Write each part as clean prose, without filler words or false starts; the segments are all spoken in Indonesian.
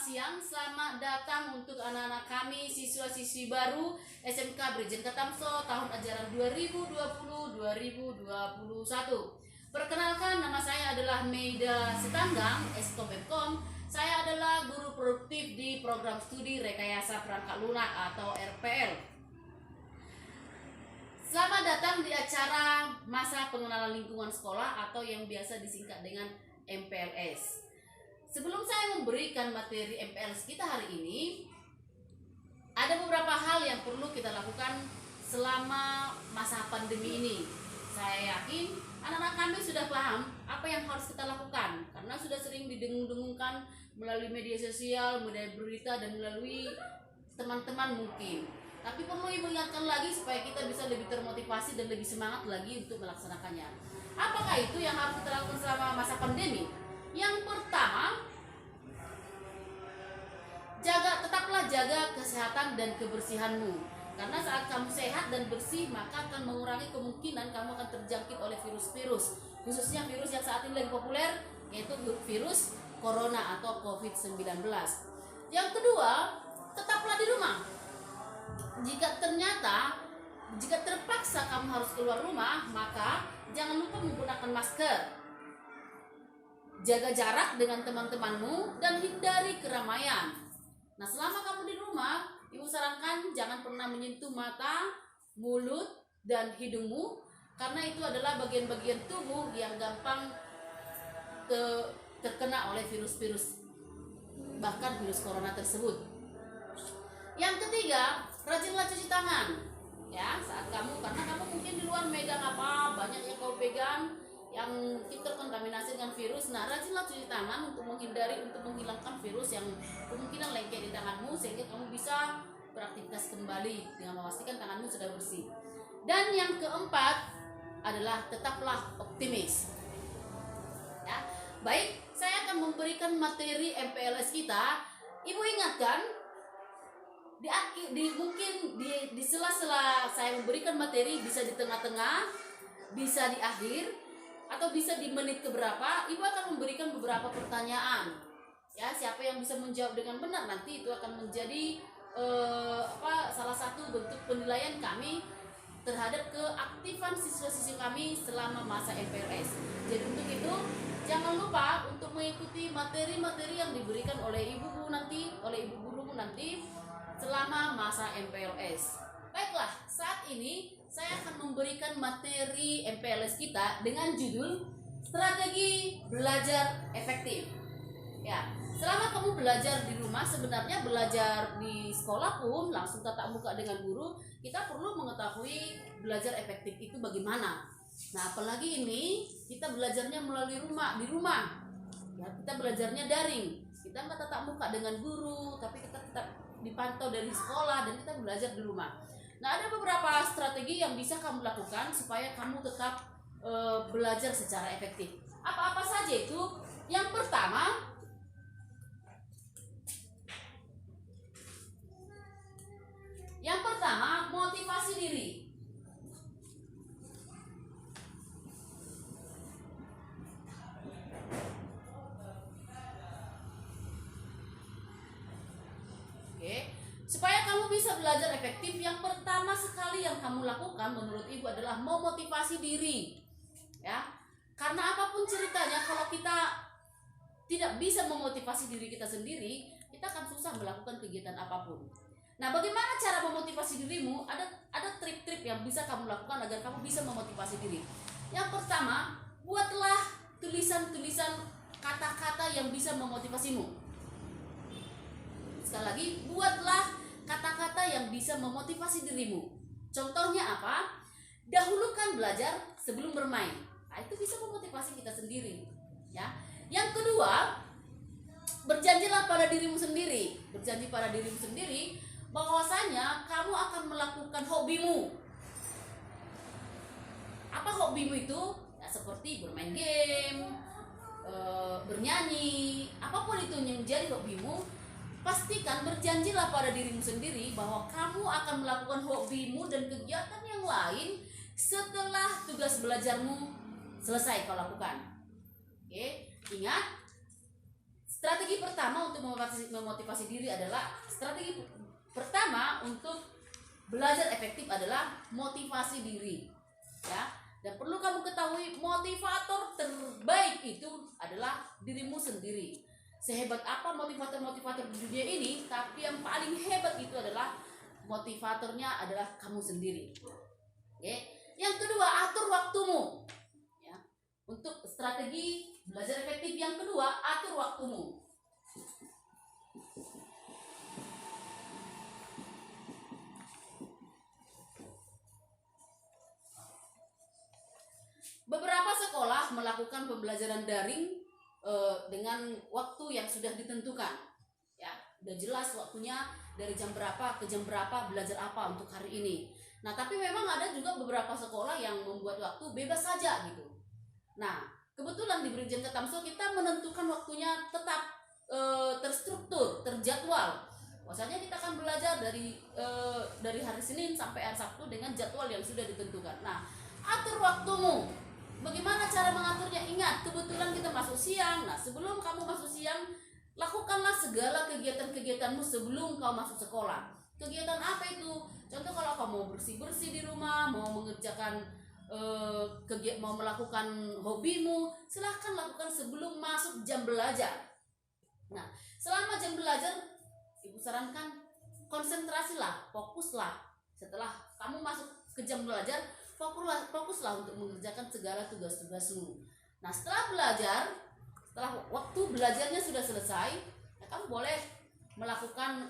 siang, selamat datang untuk anak-anak kami siswa-siswi baru SMK Brigjen Katamso tahun ajaran 2020-2021. Perkenalkan, nama saya adalah Meida Setanggang, Eskom. Saya adalah guru produktif di program studi Rekayasa Perangkat Lunak atau RPL. Selamat datang di acara masa pengenalan lingkungan sekolah atau yang biasa disingkat dengan MPLS. Sebelum saya memberikan materi MPLS kita hari ini, ada beberapa hal yang perlu kita lakukan selama masa pandemi ini. Saya yakin anak-anak kami sudah paham apa yang harus kita lakukan, karena sudah sering didengung-dengungkan melalui media sosial, media berita, dan melalui teman-teman mungkin. Tapi perlu Ibu ingatkan lagi supaya kita bisa lebih termotivasi dan lebih semangat lagi untuk melaksanakannya. Apakah itu yang harus kita lakukan selama masa pandemi? Yang pertama, tetaplah jaga kesehatan dan kebersihanmu. Karena saat kamu sehat dan bersih, maka akan mengurangi kemungkinan kamu akan terjangkit oleh virus-virus, khususnya virus yang saat ini lagi populer, yaitu virus corona atau COVID-19. Yang kedua, tetaplah di rumah. Jika terpaksa kamu harus keluar rumah, maka jangan lupa menggunakan masker. Jaga jarak dengan teman-temanmu dan hindari keramaian. Nah, selama kamu di rumah, Ibu sarankan jangan pernah menyentuh mata, mulut, dan hidungmu, karena itu adalah bagian-bagian tubuh yang gampang terkena oleh virus-virus, bahkan virus corona tersebut. Yang ketiga, rajinlah cuci tangan. Ya, saat karena kamu mungkin di luar megang banyak yang kau pegang yang mungkin terkontaminasi dengan virus. Nah, rajinlah cuci tangan untuk menghilangkan virus yang kemungkinan lengket di tanganmu, sehingga kamu bisa beraktivitas kembali dengan memastikan tanganmu sudah bersih. Dan yang keempat adalah tetaplah optimis. Ya, baik, saya akan memberikan materi MPLS kita. Ibu ingatkan, di sela-sela saya memberikan materi, bisa di tengah-tengah, bisa di akhir, atau bisa di menit keberapa, Ibu akan memberikan beberapa pertanyaan. Ya, siapa yang bisa menjawab dengan benar, nanti itu akan menjadi salah satu bentuk penilaian kami terhadap keaktifan siswa-siswi kami selama masa MPLS. Jadi untuk itu, jangan lupa untuk mengikuti materi-materi yang diberikan oleh ibu gurumu nanti selama masa MPLS. Baiklah, saat ini saya akan memberikan materi MPLS kita dengan judul Strategi Belajar Efektif. Ya, selama kamu belajar di rumah, sebenarnya belajar di sekolah pun langsung tatap muka dengan guru, kita perlu mengetahui belajar efektif itu bagaimana. Nah, apalagi ini kita belajarnya melalui di rumah. Ya, kita belajarnya daring. Kita nggak tatap muka dengan guru, tapi kita tetap dipantau dari sekolah dan kita belajar di rumah. Nah, ada beberapa strategi yang bisa kamu lakukan supaya kamu tetap belajar secara efektif. Apa-apa saja itu? Yang pertama, motivasi diri. Supaya kamu bisa belajar efektif, yang pertama sekali yang kamu lakukan menurut Ibu adalah memotivasi diri. Ya. Karena apapun ceritanya, kalau kita tidak bisa memotivasi diri kita sendiri, kita akan susah melakukan kegiatan apapun. Nah, bagaimana cara memotivasi dirimu? Ada trik-trik yang bisa kamu lakukan agar kamu bisa memotivasi diri. Yang pertama, buatlah tulisan-tulisan kata-kata yang bisa memotivasimu. Sekali lagi, buatlah kata-kata yang bisa memotivasi dirimu. Contohnya apa? Dahulukan belajar sebelum bermain. Nah, itu bisa memotivasi kita sendiri. Ya. Yang kedua, berjanjilah pada dirimu sendiri. Berjanji pada dirimu sendiri bahwasanya kamu akan melakukan hobimu. Apa hobimu itu? Ya, seperti bermain game, bernyanyi, apapun itu yang menjadi hobimu. Pastikan berjanjilah pada dirimu sendiri bahwa kamu akan melakukan hobimu dan kegiatan yang lain setelah tugas belajarmu selesai kau lakukan. Oke, ingat, strategi strategi pertama untuk memotivasi diri adalah strategi pertama untuk belajar efektif adalah motivasi diri, ya. Dan perlu kamu ketahui, motivator terbaik itu adalah dirimu sendiri. Sehebat apa motivator-motivator di dunia ini, tapi yang paling hebat itu adalah motivatornya adalah kamu sendiri. Oke. Yang kedua, atur waktumu. Ya. Untuk strategi belajar efektif yang kedua, atur waktumu. Beberapa sekolah melakukan pembelajaran daring dengan waktu yang sudah ditentukan, ya, udah jelas waktunya dari jam berapa ke jam berapa belajar apa untuk hari ini. Nah, tapi memang ada juga beberapa sekolah yang membuat waktu bebas saja gitu. Nah, kebetulan di Brigjen Ketamso kita menentukan waktunya tetap terstruktur, terjadwal. Maksudnya kita akan belajar dari hari Senin sampai hari Sabtu dengan jadwal yang sudah ditentukan. Nah, atur waktumu. Bagaimana cara mengaturnya? Ingat, kebetulan kita masuk siang. Nah, sebelum kamu masuk siang, lakukanlah segala kegiatan-kegiatanmu sebelum kau masuk sekolah. Kegiatan apa itu? Contoh, kalau kamu mau bersih-bersih di rumah, mau mengerjakan mau melakukan hobimu, silahkan lakukan sebelum masuk jam belajar. Nah, selama jam belajar, ibu sarankan konsentrasilah, fokuslah. Setelah kamu masuk ke jam belajar, fokuslah untuk mengerjakan segala tugas-tugasmu. Nah, setelah waktu belajarnya sudah selesai, ya, kamu boleh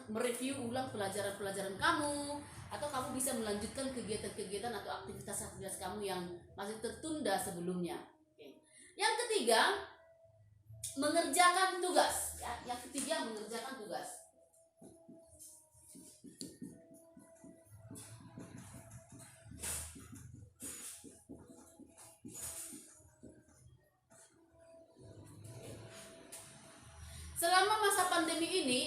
mereview ulang pelajaran-pelajaran kamu, atau kamu bisa melanjutkan kegiatan-kegiatan atau aktivitas-aktivitas kamu yang masih tertunda sebelumnya. Oke. Yang ketiga, mengerjakan tugas. Ya, yang ketiga, mengerjakan tugas. Selama masa pandemi ini,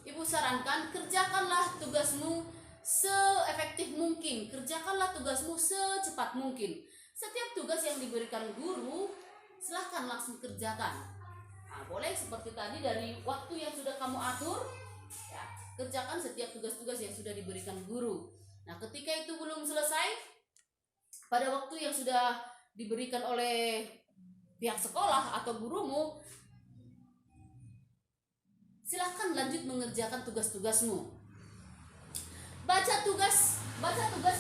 ibu sarankan kerjakanlah tugasmu seefektif mungkin, kerjakanlah tugasmu secepat mungkin. Setiap tugas yang diberikan guru, silahkan langsung kerjakan. Nah, boleh seperti tadi dari waktu yang sudah kamu atur, ya, kerjakan setiap tugas-tugas yang sudah diberikan guru. Nah, ketika itu belum selesai, pada waktu yang sudah diberikan oleh pihak sekolah atau gurumu, silahkan lanjut mengerjakan tugas-tugasmu. Baca tugas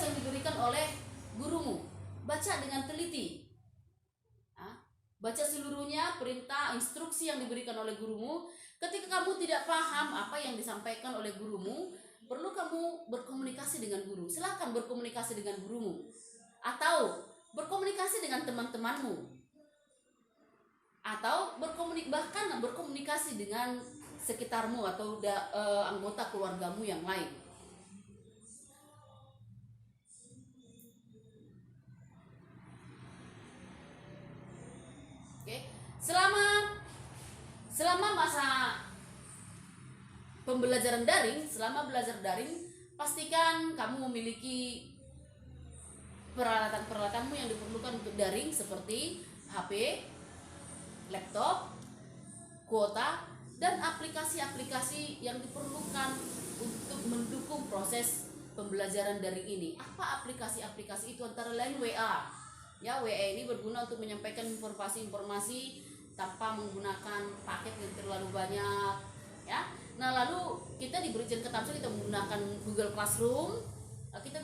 yang diberikan oleh gurumu. Baca dengan teliti. Baca seluruhnya perintah, instruksi yang diberikan oleh gurumu. Ketika kamu tidak paham apa yang disampaikan oleh gurumu, perlu kamu berkomunikasi dengan guru. Silahkan berkomunikasi dengan gurumu. Atau berkomunikasi dengan teman-temanmu. Atau bahkan berkomunikasi dengan sekitarmu atau anggota keluargamu yang lain. Oke. Selama masa pembelajaran daring, selama belajar daring, pastikan kamu memiliki peralatan-peralatanmu yang diperlukan untuk daring seperti HP, laptop, kuota, dan aplikasi-aplikasi yang diperlukan untuk mendukung proses pembelajaran daring ini. Apa aplikasi-aplikasi itu? Antara lain WA. Ya, WA ini berguna untuk menyampaikan informasi-informasi tanpa menggunakan paket yang terlalu banyak. Ya. Nah, lalu kita di Brigjen Ketamso kita menggunakan Google Classroom. Kita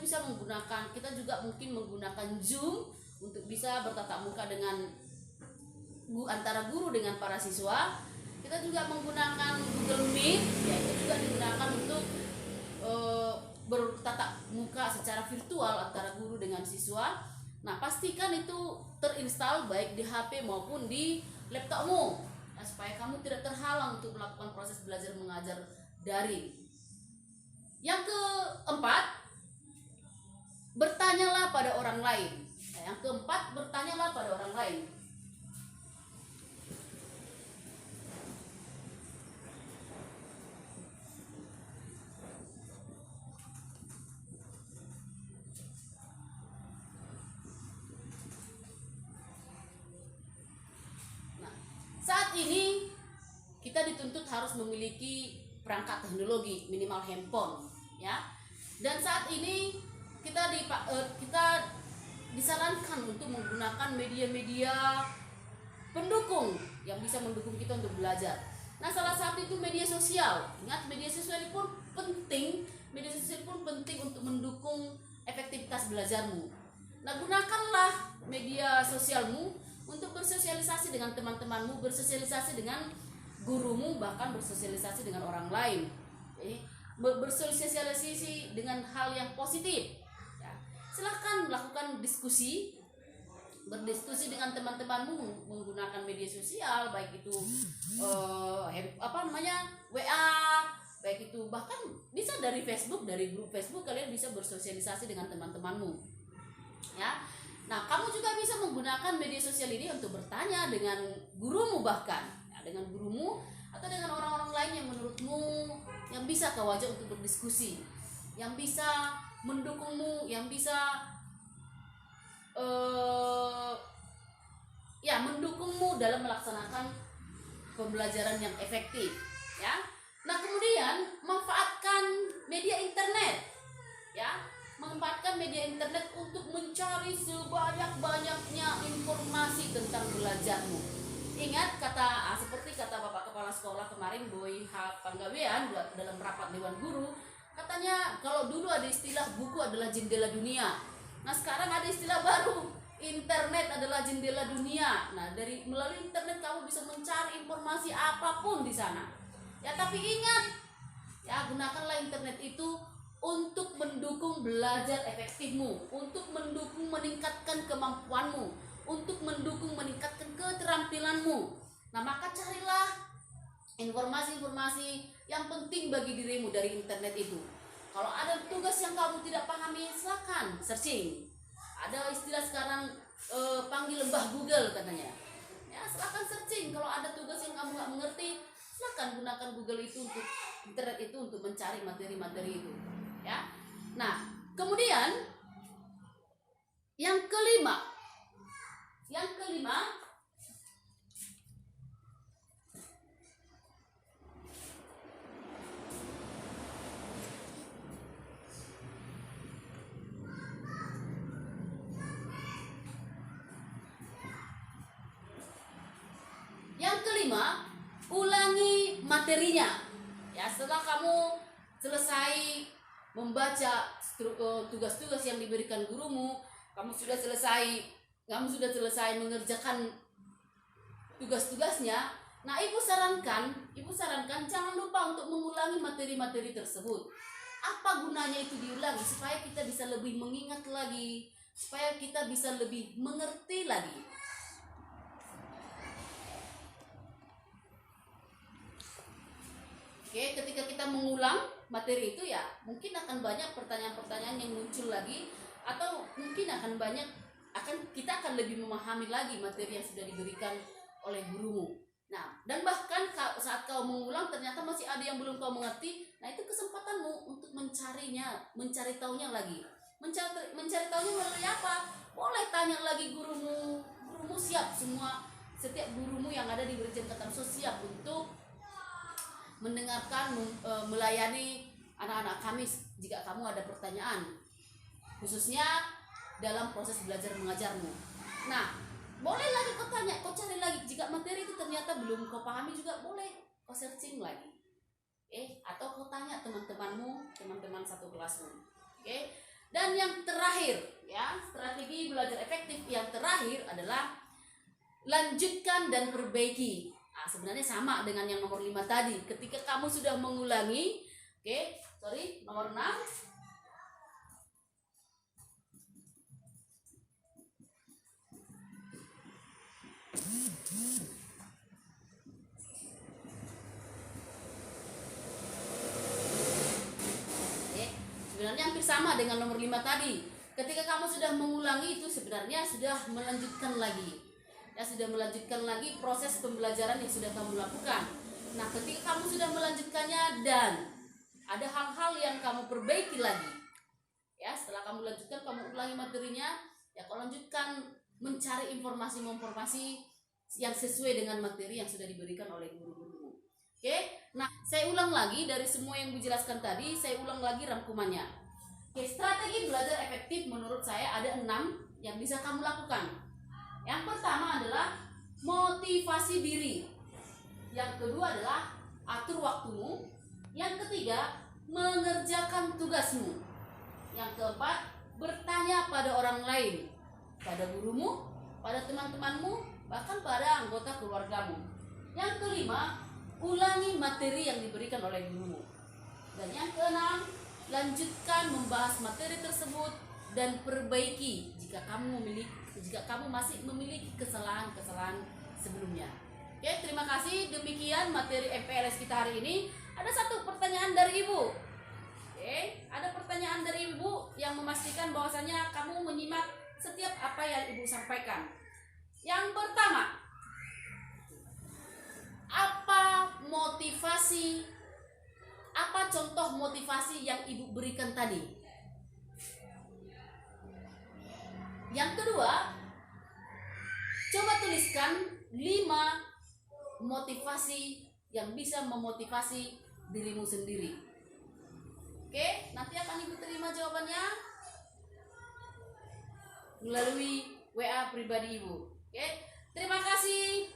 juga mungkin menggunakan Zoom untuk bisa bertatap muka dengan antara guru dengan para siswa. Kita juga menggunakan Google Meet, ya, itu juga digunakan untuk bertatap muka secara virtual antara guru dengan siswa. Nah, pastikan itu terinstall baik di HP maupun di laptopmu, ya, supaya kamu tidak terhalang untuk melakukan proses belajar mengajar daring. Yang keempat, bertanyalah pada orang lain. Bertanyalah pada orang lain. Saat ini kita dituntut harus memiliki perangkat teknologi, minimal handphone, ya. Dan saat ini kita disarankan untuk menggunakan media-media pendukung yang bisa mendukung kita untuk belajar. Nah, salah satu itu media sosial. Ingat, media sosial pun penting. Media sosial pun penting untuk mendukung efektivitas belajarmu. Nah, gunakanlah media sosialmu untuk bersosialisasi dengan teman-temanmu, bersosialisasi dengan gurumu, bahkan bersosialisasi dengan orang lain. Bersosialisasi dengan hal yang positif. Ya. Silahkan lakukan berdiskusi dengan teman-temanmu menggunakan media sosial, baik itu WA, baik itu bahkan bisa dari Facebook, dari grup Facebook kalian bisa bersosialisasi dengan teman-temanmu, ya. Nah, kamu juga bisa menggunakan media sosial ini untuk bertanya dengan gurumu, bahkan ya, dengan gurumu atau dengan orang-orang lain yang menurutmu yang bisa kau ajak untuk berdiskusi, yang bisa mendukungmu, yang bisa mendukungmu dalam melaksanakan pembelajaran yang efektif, ya. Nah, kemudian manfaatkan media internet, ya. Manfaatkan media internet untuk mencari sebanyak-banyaknya informasi tentang belajarmu. Ingat seperti kata Bapak Kepala Sekolah kemarin, Boy H. Panggabean, dalam rapat Dewan Guru, katanya kalau dulu ada istilah buku adalah jendela dunia. Nah, sekarang ada istilah baru, internet adalah jendela dunia. Nah, melalui internet kamu bisa mencari informasi apapun di sana. Ya, tapi ingat, ya, gunakanlah internet itu untuk mendukung belajar efektifmu, untuk mendukung meningkatkan kemampuanmu, untuk mendukung meningkatkan keterampilanmu. Nah, maka carilah informasi-informasi yang penting bagi dirimu dari internet itu. Kalau ada tugas yang kamu tidak pahami, silakan searching. Ada istilah sekarang panggil lembah Google katanya. Ya, silakan searching. Kalau ada tugas yang kamu nggak mengerti, silakan gunakan Google itu untuk internet itu untuk mencari materi-materi itu. Ya. Nah, kemudian yang kelima. Ulangi materinya. Ya, setelah kamu selesai membaca tugas-tugas yang diberikan gurumu, kamu sudah selesai mengerjakan tugas-tugasnya. Nah, ibu sarankan jangan lupa untuk mengulangi materi-materi tersebut. Apa gunanya itu diulangi? Supaya kita bisa lebih mengingat lagi, supaya kita bisa lebih mengerti lagi. Oke, ketika kita mengulang materi itu, ya mungkin akan banyak pertanyaan-pertanyaan yang muncul lagi, atau mungkin kita akan lebih memahami lagi materi yang sudah diberikan oleh gurumu. Nah, dan bahkan saat kau mengulang ternyata masih ada yang belum kau mengerti, nah itu kesempatanmu untuk mencari tahunya lagi. Mencari tahunya melalui apa? Boleh tanya lagi gurumu siap semua. Setiap gurumu yang ada di Brigjen Ketamso siap untuk mendengarkan, melayani anak-anak kami jika kamu ada pertanyaan, khususnya dalam proses belajar mengajarmu. Nah, boleh lagi kau tanya, kau cari lagi. Jika materi itu ternyata belum kau pahami juga, boleh kau searching lagi. Atau kau tanya teman-teman satu kelasmu. Dan yang terakhir, ya, strategi belajar efektif yang terakhir adalah lanjutkan dan perbaiki. Nah, sebenarnya sama dengan yang nomor 5 tadi. Ketika kamu sudah mengulangi, nomor 6. Sebenarnya hampir sama dengan nomor 5 tadi. Ketika kamu sudah mengulangi itu sebenarnya sudah melanjutkan lagi. Ya, sudah melanjutkan lagi proses pembelajaran yang sudah kamu lakukan. Nah, ketika kamu sudah melanjutkannya dan ada hal-hal yang kamu perbaiki lagi, ya, setelah kamu lanjutkan, kamu ulangi materinya, ya, kau lanjutkan mencari informasi yang sesuai dengan materi yang sudah diberikan oleh guru-gurumu. Oke, nah saya ulang lagi dari semua yang dijelaskan tadi, saya ulang lagi rangkumannya. Oke, strategi belajar efektif menurut saya ada 6 yang bisa kamu lakukan. Yang pertama adalah motivasi diri. Yang kedua adalah atur waktumu. Yang ketiga, mengerjakan tugasmu. Yang keempat, bertanya pada orang lain, pada gurumu, pada teman-temanmu, bahkan pada anggota keluargamu. Yang kelima, ulangi materi yang diberikan oleh gurumu. Dan yang keenam, lanjutkan membahas materi tersebut dan perbaiki jika kamu masih memiliki kesalahan-kesalahan sebelumnya. Oke, terima kasih. Demikian materi MPLS kita hari ini. Ada satu pertanyaan dari Ibu. Oke, ada pertanyaan dari Ibu yang memastikan bahwasanya kamu menyimak setiap apa yang Ibu sampaikan. Yang pertama, apa contoh motivasi yang Ibu berikan tadi? Yang kedua, coba tuliskan 5 motivasi yang bisa memotivasi dirimu sendiri. Oke, nanti akan Ibu terima jawabannya melalui WA pribadi Ibu. Oke, terima kasih.